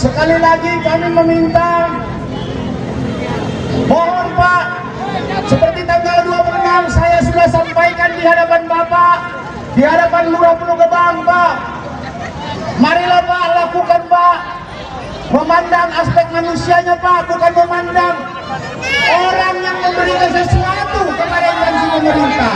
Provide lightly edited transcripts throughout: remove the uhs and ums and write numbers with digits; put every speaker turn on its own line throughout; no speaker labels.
Sekali lagi kami meminta, mohon Pak, seperti tanggal 26 saya sudah sampaikan di hadapan Bapak, di hadapan Lurah Pulau Gebang, Pak. Marilah Pak, lakukan Pak, memandang aspek manusianya Pak, bukan memandang orang yang memberikan sesuatu kepada instansi pemerintah.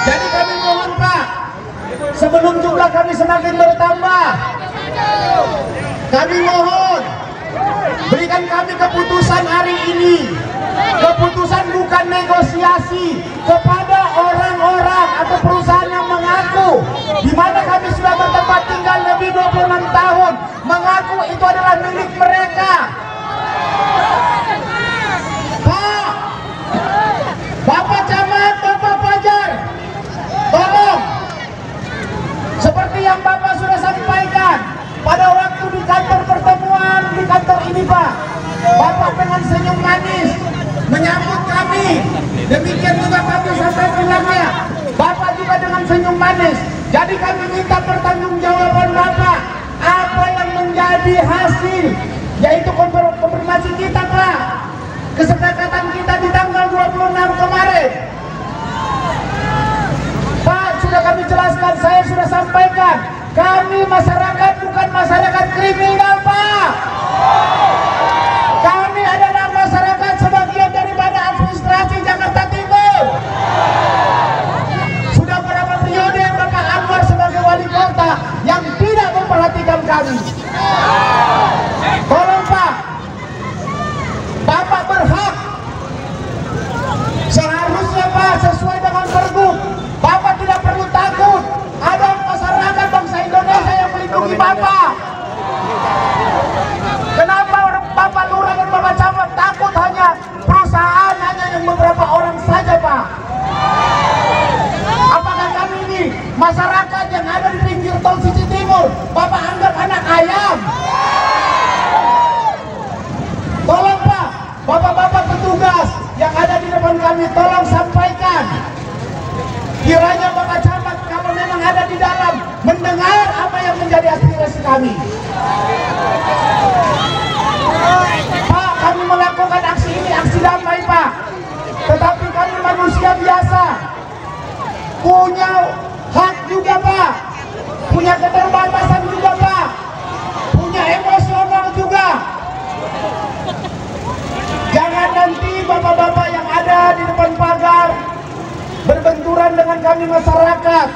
Jadi kami mohon Pak, sebelum jumlah kami semakin bertambah, kami mohon berikan kami keputusan hari ini. Keputusan bukan negosiasi kepada orang-orang atau perusahaan yang mengaku di mana kami sudah bertempat tinggal lebih 26 tahun, mengaku itu adalah milik mereka. Pak, Bapak Camat, Bapak Fajar, tolong, seperti yang Bapak sudah sampaikan pada waktu di kantor pertemuan di kantor ini Pak, Bapak dengan senyum manis menyambut kami. Demikian juga kami sampai bilangnya, Bapak juga dengan senyum manis. Jadi kami minta pertanggungjawaban Bapak, apa yang menjadi hasil, yaitu konfirmasi kita Pak, kesepakatan kita di tanggal 26 kemarin. Pak, sudah kami jelaskan, saya sudah sampaikan, kami masyarakat bukan masyarakat kriminal Pak. Kami adalah masyarakat sebagian daripada administrasi Jakarta Timur. Sudah berapa periode Bapak Anwar sebagai wali kota yang tidak memperhatikan kami. Tolong Pak, Bapak berhak, seharusnya Pak sesuai dengan Pergub, Bapak tidak perlu takut. Ada masyarakat bangsa Indonesia yang melindungi Bapak. Kenapa Bapak Lurah dan Bapak Camat takut hanya perusahaan, hanya yang beberapa orang saja Pak? Apakah kami ini masyarakat yang ada di pinggir tol sisi timur Bapak anggap anak ayam? Tolong Pak, Bapak-bapak petugas yang ada di depan kami, tolong sampaikan. Kiranya Bapak Camat kalau memang ada di dalam mendengar apa yang menjadi aspirasi kami. Pak, kami melakukan aksi ini, aksi damai Pak. Tetapi kami manusia biasa, punya hak juga Pak, punya keterbatasan juga Pak, punya emosional juga. Jangan nanti bapak-bapak yang ada di depan pagar berbenturan dengan kami masyarakat.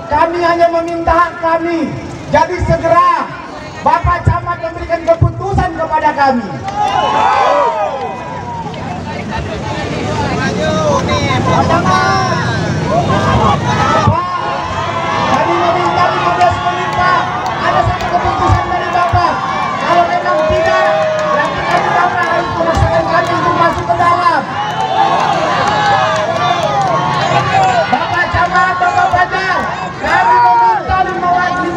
Kami hanya meminta hak kami. Jadi segera Bapak Camat memberikan keputusan kepada kami. Kami meminta 15 menit Pak. Ada satu keputusan dari Bapak. Kalau memang tidak, berarti kami Bapak harus memaksakan kami untuk masuk ke dalam. Bapak Camat, Bapak Fajar, kami meminta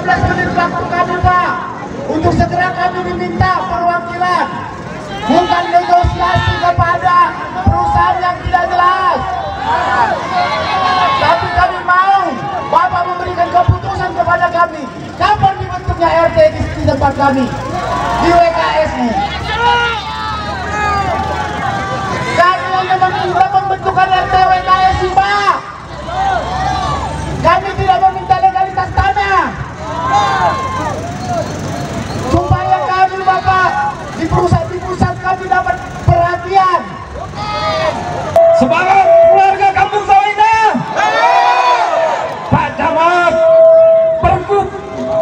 15 menit waktu kami Pak, untuk segera kami diminta perwakilan, bukan negosiasi kepada perusahaan yang tidak jelas, tapi kami mau Bapak memberikan keputusan kepada kami kapan dibentuknya RT di tempat kami di WKS ini. Kami hanya meminta pembentukan RT WKS ini Pak. Kami tidak meminta legalitas tanah, supaya kami Bapak di pusat kami dapat perhatian.
Semangat keluarga Kampung Sawinah. Pak Camat, Pergub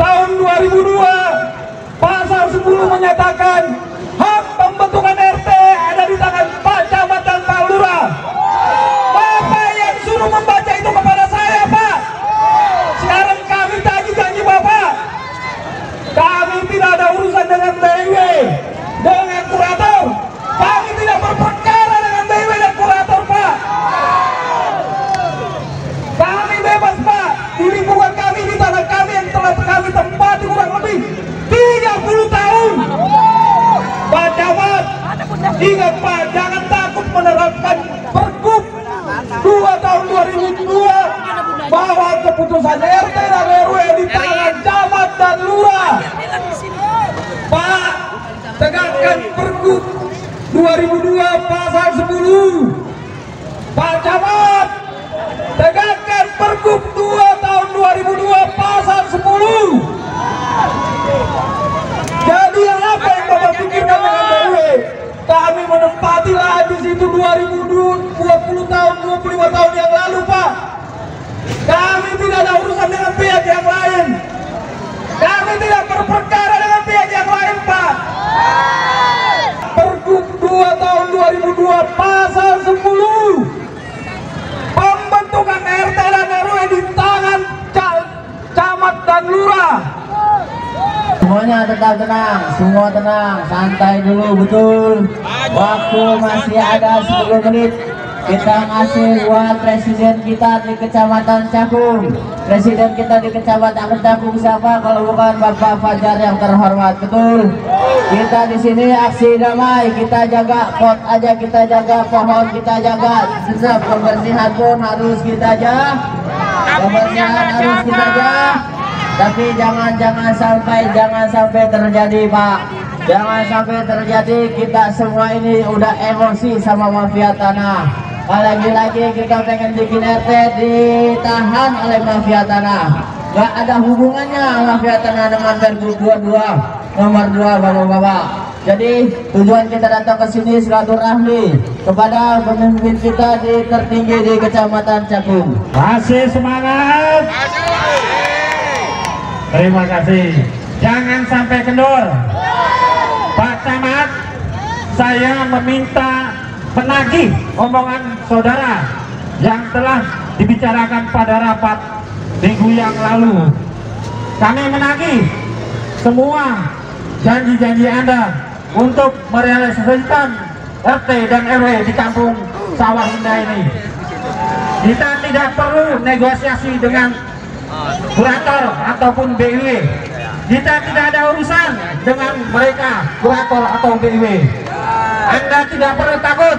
tahun 2002 pasal 10 menyatakan hak pembentukan RT ada di tangan Pak Camat dan Pak Lurah. Bapak yang suruh membaca itu kepada saya Pak. Sekarang kami tagih janji Bapak, kami tidak ada urusan dengan DW, dengan kurator. Kami tidak berperkara dengan DW dan kurator Pak. Kami bebas Pak, di lingkungan kami, di tanah kami yang telah kami tempati kurang lebih 30 tahun. tegakkan Pergub 2002 pasal 10. Pak Camat, tegakkan Pergub 2 tahun 2002 pasal 10. Jadi apa yang Bapak pikirkan dengan BW? Kami menempati lahan di situ 2020 tahun, 25 tahun yang lalu, Pak. Kami tidak ada urusan dengan pihak yang lain. Kami tidak berperkara dengan pihak yang lain, Pak. Pergub 2 tahun 2002 pasal 10. Pembentukan RT dan RW di tangan camat dan lurah.
Semuanya tetap tenang, semua tenang, santai dulu, betul. Waktu masih ada 10 menit. Kita ngasih buat presiden kita di Kecamatan Cakung. Presiden kita di Kecamatan Cakung siapa kalau bukan Bapak Fajar yang terhormat, betul. Kita di sini aksi damai, kita jaga pot aja, kita jaga pohon, kita jaga. Tetap kebersihan pun harus kita jaga. Kebersihan harus kita jaga. Tapi jangan sampai terjadi, Pak. Jangan sampai terjadi kita semua ini udah emosi sama mafia tanah. Lagi-lagi kita pengen bikin RT ditahan oleh mafia tanah. Gak ada hubungannya mafia tanah dengan Pergub 22 nomor 2, Bapak-bapak. Jadi tujuan kita datang ke sini silaturahmi kepada pemimpin kita di tertinggi di Kecamatan Cakung.
Masih semangat. Terima kasih. Jangan sampai kendor. Pak Camat, saya meminta penagih omongan saudara yang telah dibicarakan pada rapat minggu yang lalu. Kami menagih semua janji-janji Anda untuk merealisasikan RT dan RW di Kampung Sawah Indah ini. Kita tidak perlu negosiasi dengan kurator ataupun BIW. Kita tidak ada urusan dengan mereka, kurator atau BIW. Anda tidak perlu takut.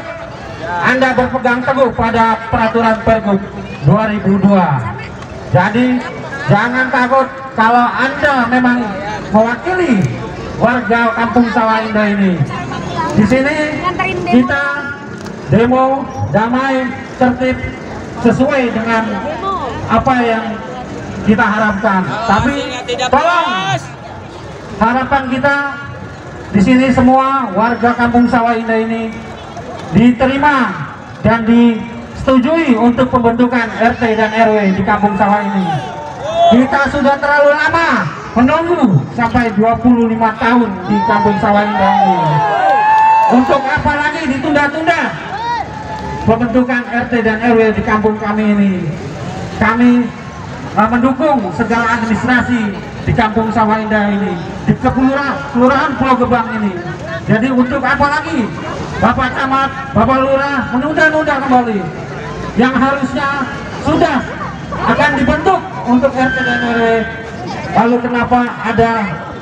Anda berpegang teguh pada peraturan Pergub 2002. Jadi jangan takut kalau Anda memang mewakili warga Kampung Sawah Indah ini. Di sini kita demo damai, tertib, sesuai dengan apa yang kita harapkan. Tapi tolong, harapan kita di sini semua warga Kampung Sawah Indah ini diterima dan disetujui untuk pembentukan RT dan RW di Kampung Sawah ini. Kita sudah terlalu lama menunggu sampai 25 tahun di Kampung Sawah Indah ini. Untuk apa lagi ditunda-tunda pembentukan RT dan RW di kampung kami ini? Kami mendukung segala administrasi di Kampung Sawah Indah ini, di Kelurahan Pulau Gebang ini. Jadi untuk apa lagi Bapak Camat, Bapak Lurah menunda-nunda kembali yang harusnya sudah akan dibentuk untuk RT dan RW? Lalu kenapa ada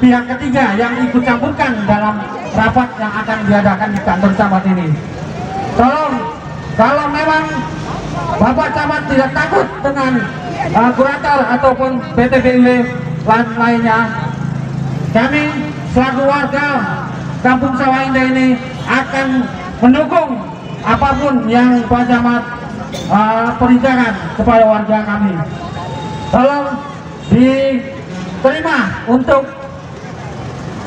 pihak ketiga yang ikut campurkan dalam rapat yang akan diadakan di kantor camat ini? Tolong, kalau memang Bapak Camat tidak takut dengan kurator ataupun PTBW lainnya, kami selaku warga Kampung Sawah Indah ini akan mendukung apapun yang Pak Camat perintahkan kepada warga kami. Tolong diterima untuk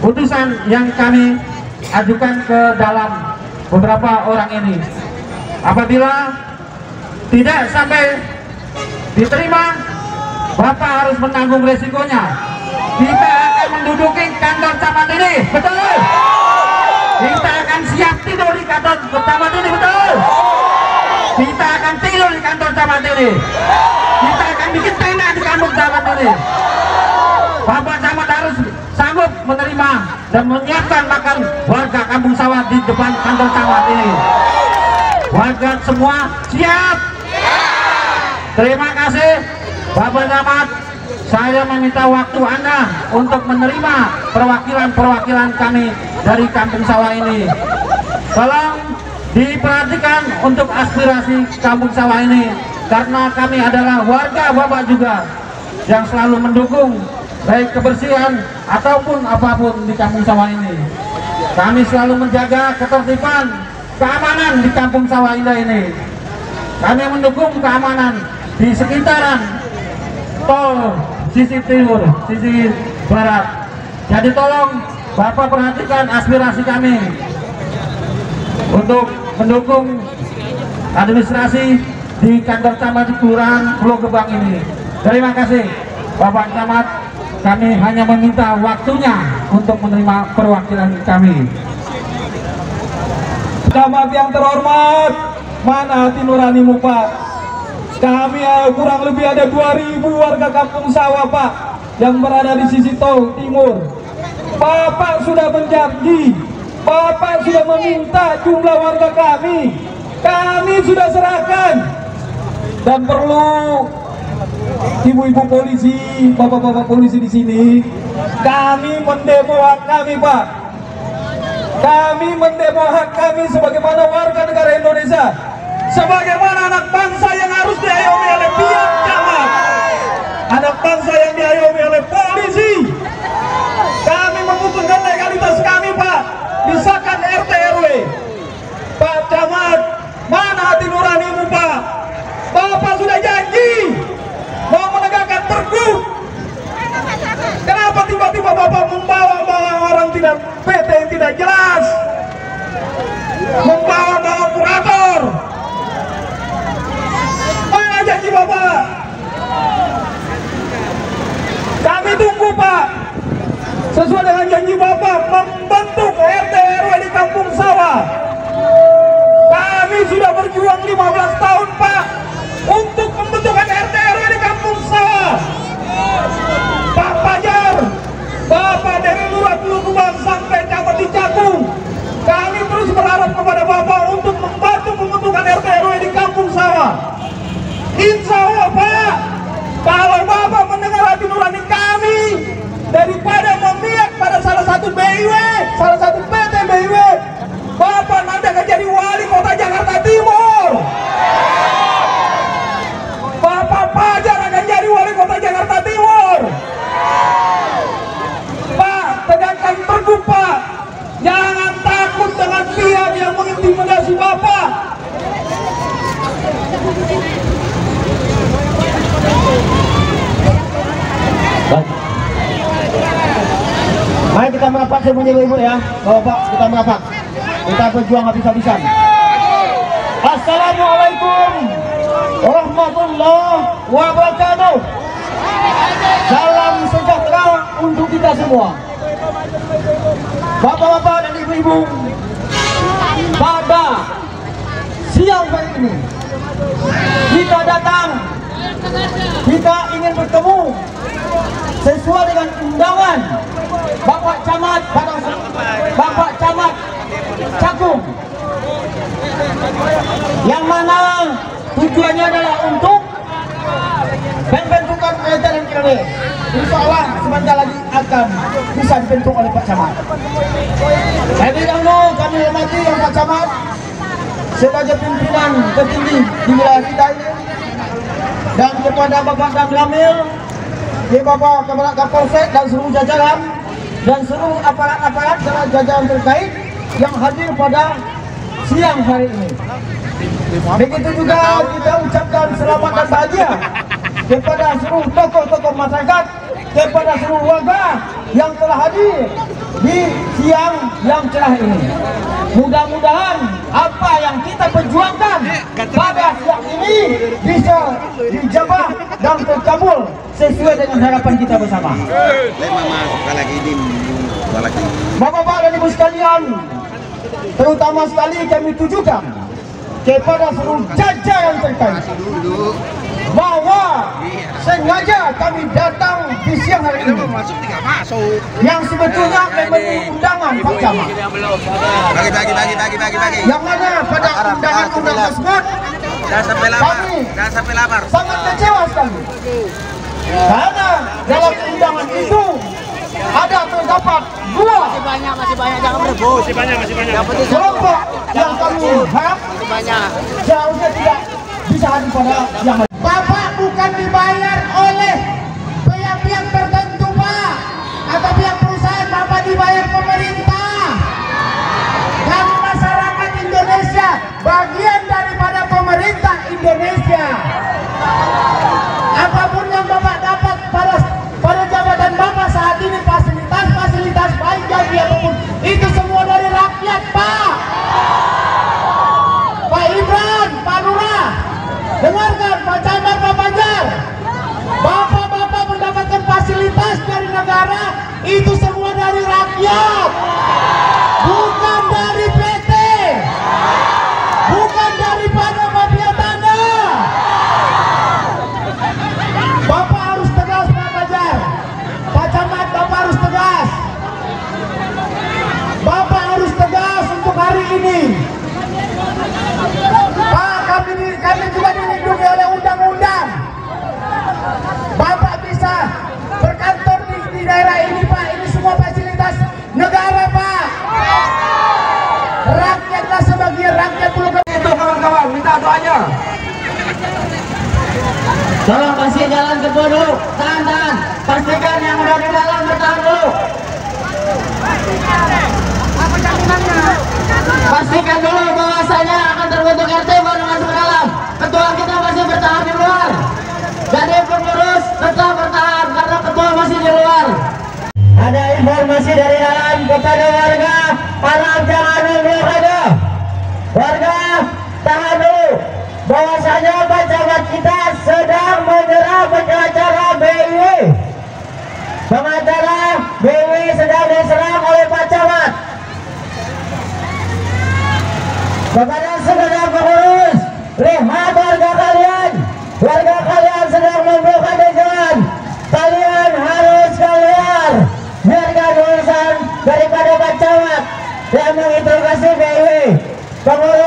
putusan yang kami ajukan ke dalam beberapa orang ini. Apabila tidak sampai diterima, Bapak harus menanggung resikonya. Kita akan menduduki kantor camat ini, betul? Kita akan siap tidur di kantor camat ini, betul? Kita akan tidur di kantor camat ini. Kita akan bikin tenda di kantor camat ini. Bapak Camat harus sanggup menerima dan menyiapkan makan warga Kampung Sawah di depan kantor camat ini. Warga semua siap? Terima kasih Bapak Camat. Saya meminta waktu Anda untuk menerima perwakilan-perwakilan kami dari Kampung Sawah ini. Tolong diperhatikan untuk aspirasi Kampung Sawah ini, karena kami adalah warga Bapak juga yang selalu mendukung baik kebersihan ataupun apapun di Kampung Sawah ini. Kami selalu menjaga ketertiban, keamanan di Kampung Sawah Indah ini. Kami mendukung keamanan di sekitaran tol sisi timur, sisi barat. Jadi tolong Bapak perhatikan aspirasi kami untuk mendukung administrasi di kantor camat Kelurahan Pulau Gebang ini. Terima kasih Bapak Camat. Kami hanya meminta waktunya untuk menerima perwakilan kami.
Camat yang terhormat, mana hati nuranimu Pak? Kami kurang lebih ada 2.000 warga Kampung Sawah Pak yang berada di sisi tol timur. Bapak sudah menjanji, Bapak sudah meminta jumlah warga kami sudah serahkan. Dan perlu ibu-ibu polisi, bapak-bapak polisi di sini, kami mendemo hak kami Pak. Kami mendemo hak kami sebagaimana warga negara Indonesia, sebagaimana anak bangsa yang harus diayomi oleh pihak camat, anak bangsa yang diayomi oleh polisi. Kami membutuhkan legalitas kami Pak, disahkan RT RW. Pak Camat, mana hati nuranimu Pak? Bapak sudah janji mau menegakkan pergub. Kenapa tiba-tiba Bapak membawa orang tidak PT yang tidak jelas, membawa kurator? Mana janji Bapak? Kami tunggu Pak, sesuai dengan janji Bapak membentuk RT RW di Kampung Sawah. Kami sudah berjuang 15 tahun Pak untuk pembentukan RT RW di Kampung Sawah. Pak Fajar, Bapak dari Lurah Pulau Gebang sampai camat di Cakung, kami terus berharap kepada Bapak untuk membantu pembentukan RT RW di Kampung Sawah. Insya Allah Pak, kalau Bapak mendengar hati nurani kami, daripada memihak pada salah satu BIW, salah satu PT BIW, Bapak nanti akan jadi wali kota Jakarta Timur. Bapak Fajar akan jadi wali kota Jakarta Timur. Pak, tegakkan pergub Pak. Jangan takut dengan pihak yang mengintimidasi Bapak.
Mari kita merapat semuanya ibu ya, bapak kita merapat, kita berjuang habis-habisan. Assalamualaikum warahmatullahi wabarakatuh. Salam sejahtera untuk kita semua. Bapak-bapak dan ibu-ibu, pada siang hari ini kita datang, kita ingin bertemu sesuai dengan undangan Bapak Camat Bapak Camat Cakung, yang mana tujuannya adalah untuk pembentukan RT dan RW. Insya Allah sebentar lagi akan bisa dibentuk oleh Pak Camat. Lebih dahulu kami hormati yang Pak Camat sebagai pimpinan tertinggi di wilayah kita ini, dan kepada Bapak Damlamil, Bapak Kepala Kapolsek dan seluruh jajaran dan seluruh aparat-aparat dan jajaran terkait yang hadir pada siang hari ini. Begitu juga kita ucapkan selamat dan bahagia kepada seluruh tokoh-tokoh masyarakat, kepada seluruh warga yang telah hadir di siang yang cerah ini. Mudah-mudahan apa yang kita perjuangkan pada siang ini bisa dijabah dan terkabul sesuai dengan harapan kita bersama. Bapak-bapak dan ibu sekalian, terutama sekali kami tujukan kepada seluruh jajaran terkait bahwa sengaja kami datang di siang hari ini yang sebetulnya memenuhi undangan Pak Camat, yang mana pada undangan tersebut kami sangat kecewa sekali karena dalam undangan itu ada terdapat
masih banyak jangan berebut. Masih banyak.
kelompok yang kami harap seharusnya tidak bisa hadir pada yang lain. Bapak bukan dibayar oleh pihak-pihak tertentu Pak, atau pihak perusahaan. Bapak dibayar pemerintah. itu semua dari rakyat, bukan dari PT, bukan daripada mafia tanah. Bapak harus tegas, Pak Fajar, Pak Camat, Bapak harus tegas. Bapak harus tegas untuk hari ini. Pak, kami juga dilindungi oleh undang-undang. Bapak bisa berkantor di daerah ini, Pak. Ini semua fasilitas negara, Pak. Rakyatlah sebagian rakyat dulu.
Itu kawan-kawan, minta doanya.
Tolong kasih jalan kedua dulu. Tahan. Pastikan yang udah di dalam bertahan dulu. Pastikan dulu bahwasanya akan terbentuk RT baru masuk ke dalam. Ketua kita masih bertahan di luar. Jadi pengurus tetap bertahan karena ketua masih di luar. Ada informasi dari dalam kepada warga, harap jangan mundur aja. Warga tahan dulu. Bahwasanya Pak Camat kita sedang menyerang pengacara BIW. Pengacara BIW sedang diserang oleh Pak Camat. Kepada segenap pengurus, lihat warga kalian sedang membuka jalan. Kalian harus keluar, biarkan urusan daripada Pak Camat yang menginterogasi BIW. Pengurus